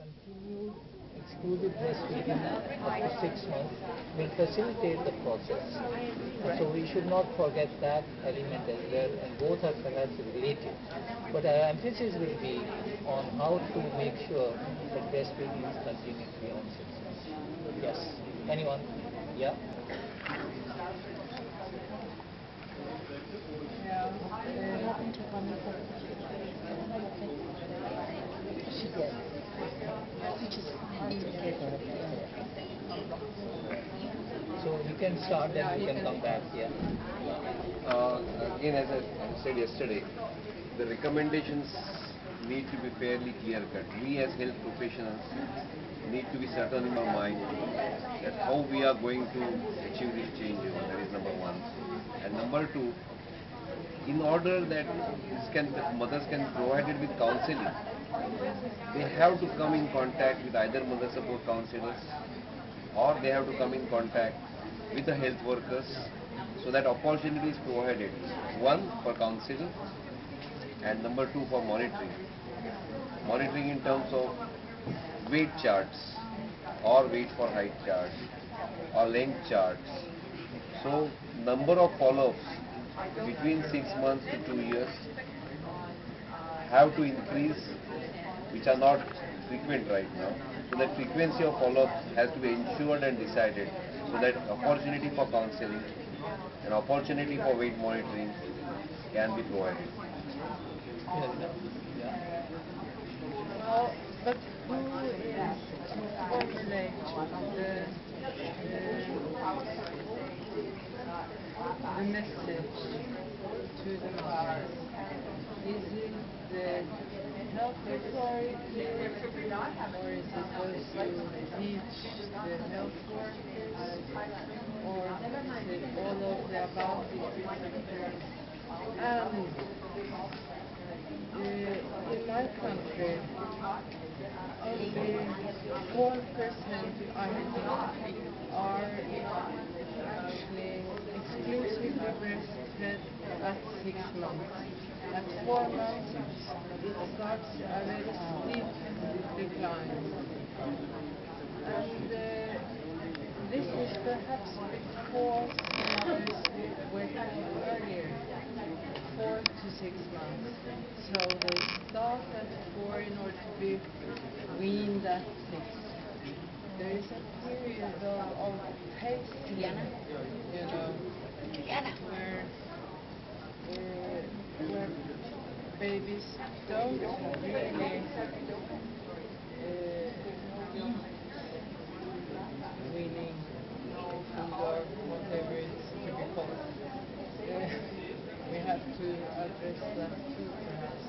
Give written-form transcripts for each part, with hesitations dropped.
continued exclusive breastfeeding up to 6 months will facilitate the process. So we should not forget that element as well, and both are perhaps related. But our emphasis will be on how to make sure that breastfeeding is continued beyond 6 months. Yes. Anyone? Yeah? So we can start, then we can come back here. Again, as I said yesterday, the recommendations need to be fairly clear-cut. We as health professionals need to be certain in our mind that how we are going to achieve this changeover. That is number one. And number two, in order that mothers can be provided with counseling, they have to come in contact with either mother support counselors, or they have to come in contact with the health workers, so that opportunity is provided, one for counseling and number two for monitoring. Monitoring in terms of weight charts or weight for height charts or length charts. So number of follow-ups between 6 months to 2 years have to increase, which are not frequent right now. So that frequency of follow-ups has to be ensured and decided, so that opportunity for counseling and opportunity for weight monitoring can be provided. But who is to formulate the message to the mothers? Is it the health authority, or is it supposed to teach the health workers, or is it all of the above? In my country, only 4%, I think, are actually exclusively breastfed at 6 months. At 4 months, it starts a very steep decline. And this is perhaps because mothers wake up earlier, 4 to 6 months. So they start at 4 in order to be weaned at 6. There is a period of tasting, where babies don't really eat weaning food or whatever it's to be called. We have to address that too, perhaps.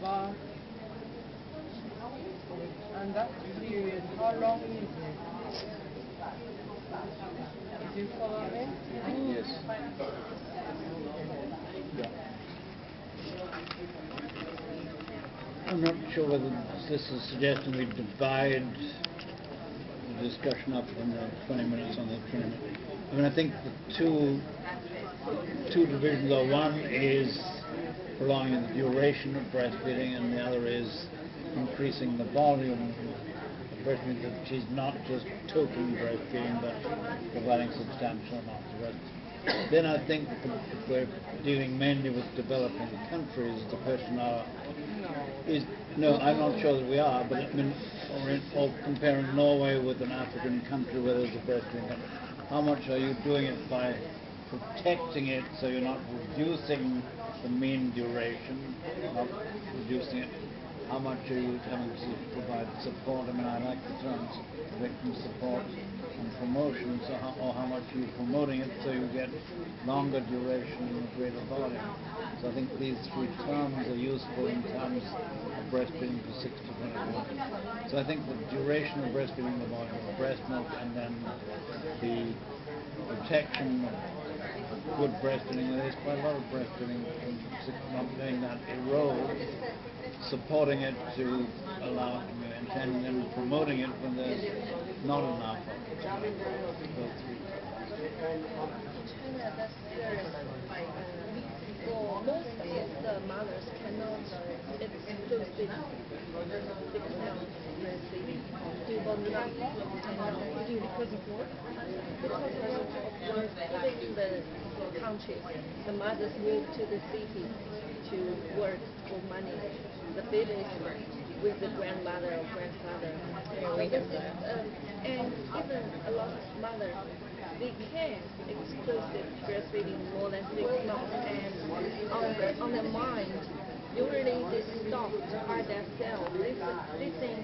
But, and that period, how long is it? Do you follow me? Yes. I'm not sure whether this is suggesting we divide the discussion up in the 20 minutes on the 20 minutes. I mean, I think the two divisions are, one is prolonging the duration of breastfeeding, and the other is increasing the volume of breastfeeding, which is not just token breastfeeding, but providing substantial amounts of breastfeeding. Then I think if we're dealing mainly with developing countries, the question now is, no, I'm not sure that we are, but I mean, or comparing Norway with an African country where there's a breastfeeding country, how much are you doing it by protecting it so you're not reducing the mean duration, not reducing it? How much are you having to provide support? I mean, I like the terms victim support and promotion, so how much are you promoting it so you get longer duration and a greater volume? So I think these three terms are useful in terms of breastfeeding for 6 to 20 months. So I think the duration of breastfeeding, the volume of breast milk, and then the protection of good breastfeeding. There's quite a lot of breastfeeding from 6 months, letting that erode, supporting it to allow it to be maintained, and then promoting it when there's not enough of it. Those three. In China, that's very for most of the mothers cannot exclusively depend on breastfeeding. Because of work? Because of work, even in the countries, the mothers move to the city to work for money. The babies with the grandmother or grandfather. And even a lot of mothers became exclusive breastfeeding more than 6 months, and on their mind, usually they stop by themselves. They think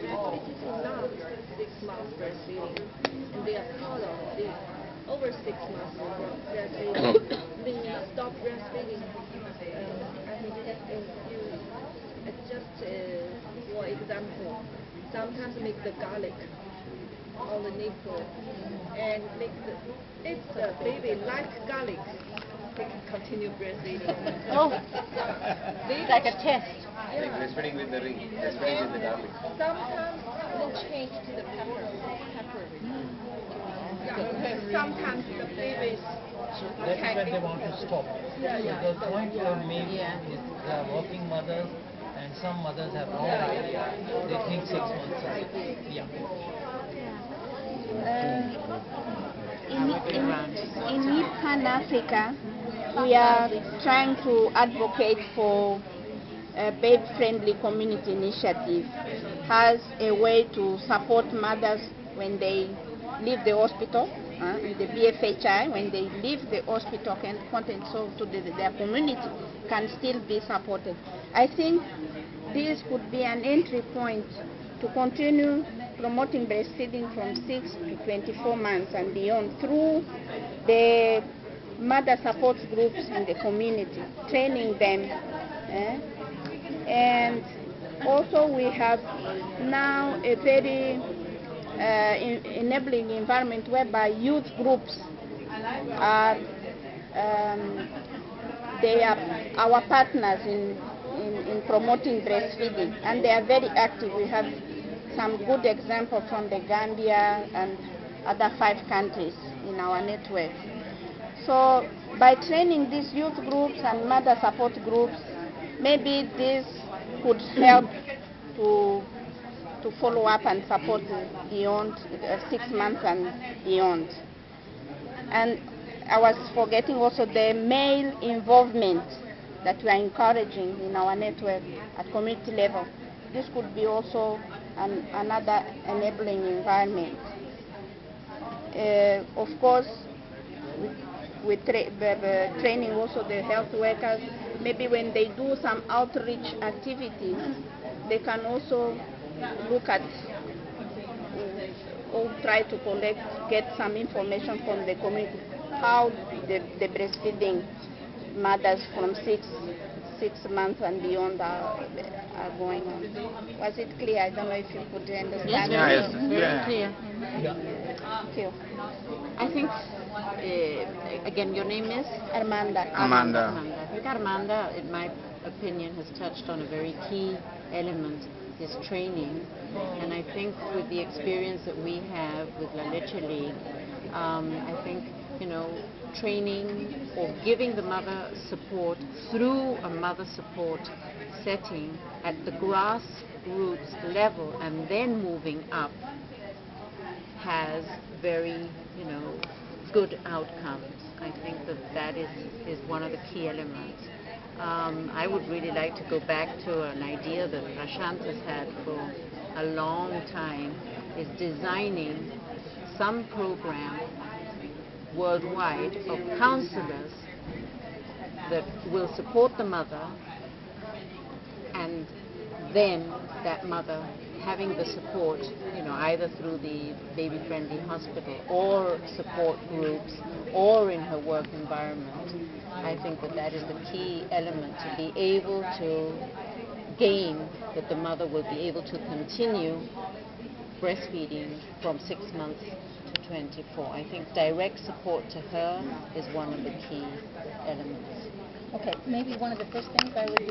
that it is enough 6 months breastfeeding, and they are proud of it. Over 6 months breastfeeding, they stop breastfeeding. I think just for example, sometimes make the garlic on the nipple and make if the baby likes garlic, they can continue breastfeeding. Oh, it's like a test. Like breastfeeding with the ring, breastfeeding with the garlic. Sometimes they change to the pepper. Sometimes the babies That is when they want to stop. So the point you have made is they are working mothers, and some mothers have wrong idea. They think 6 months is In Eastern Africa, we are trying to advocate for a babe-friendly community initiative as a way to support mothers when they leave the hospital, and the BFHI, when they leave the hospital and content so to their community can still be supported. I think this could be an entry point to continue promoting breastfeeding from 6 to 24 months and beyond through the mother support groups in the community, training them. And also we have now a very enabling environment whereby youth groups are they are our partners in promoting breastfeeding, and they are very active. We have some good examples from the Gambia and other 5 countries in our network. So by training these youth groups and mother support groups, maybe this could help to follow up and support beyond 6 months and beyond. And I was forgetting also the male involvement that we are encouraging in our network at community level. This could be also another enabling environment. Of course, with training also the health workers, maybe when they do some outreach activities, they can also look at or try to get some information from the community, how the breastfeeding mothers from 6 months and beyond are going on. Was it clear? I don't know if you could understand. Yes, very clear. Thank you. I think, again, your name is? Armanda. I think Armanda, in my opinion, has touched on a very key element, is training. And I think with the experience that we have with La Leche League, I think, training or giving the mother support through a mother support setting at the grassroots level and then moving up has very, good outcomes. I think that is one of the key elements. I would really like to go back to an idea that Prashant has had for a long time, is designing some program worldwide of counselors that will support the mother, and then that mother having the support, either through the baby-friendly hospital or support groups or in her work environment. I think that is the key element, to be able to gain that the mother will be able to continue breastfeeding from 6 months to 24. I think direct support to her is one of the key elements. Okay, maybe one of the first things I would do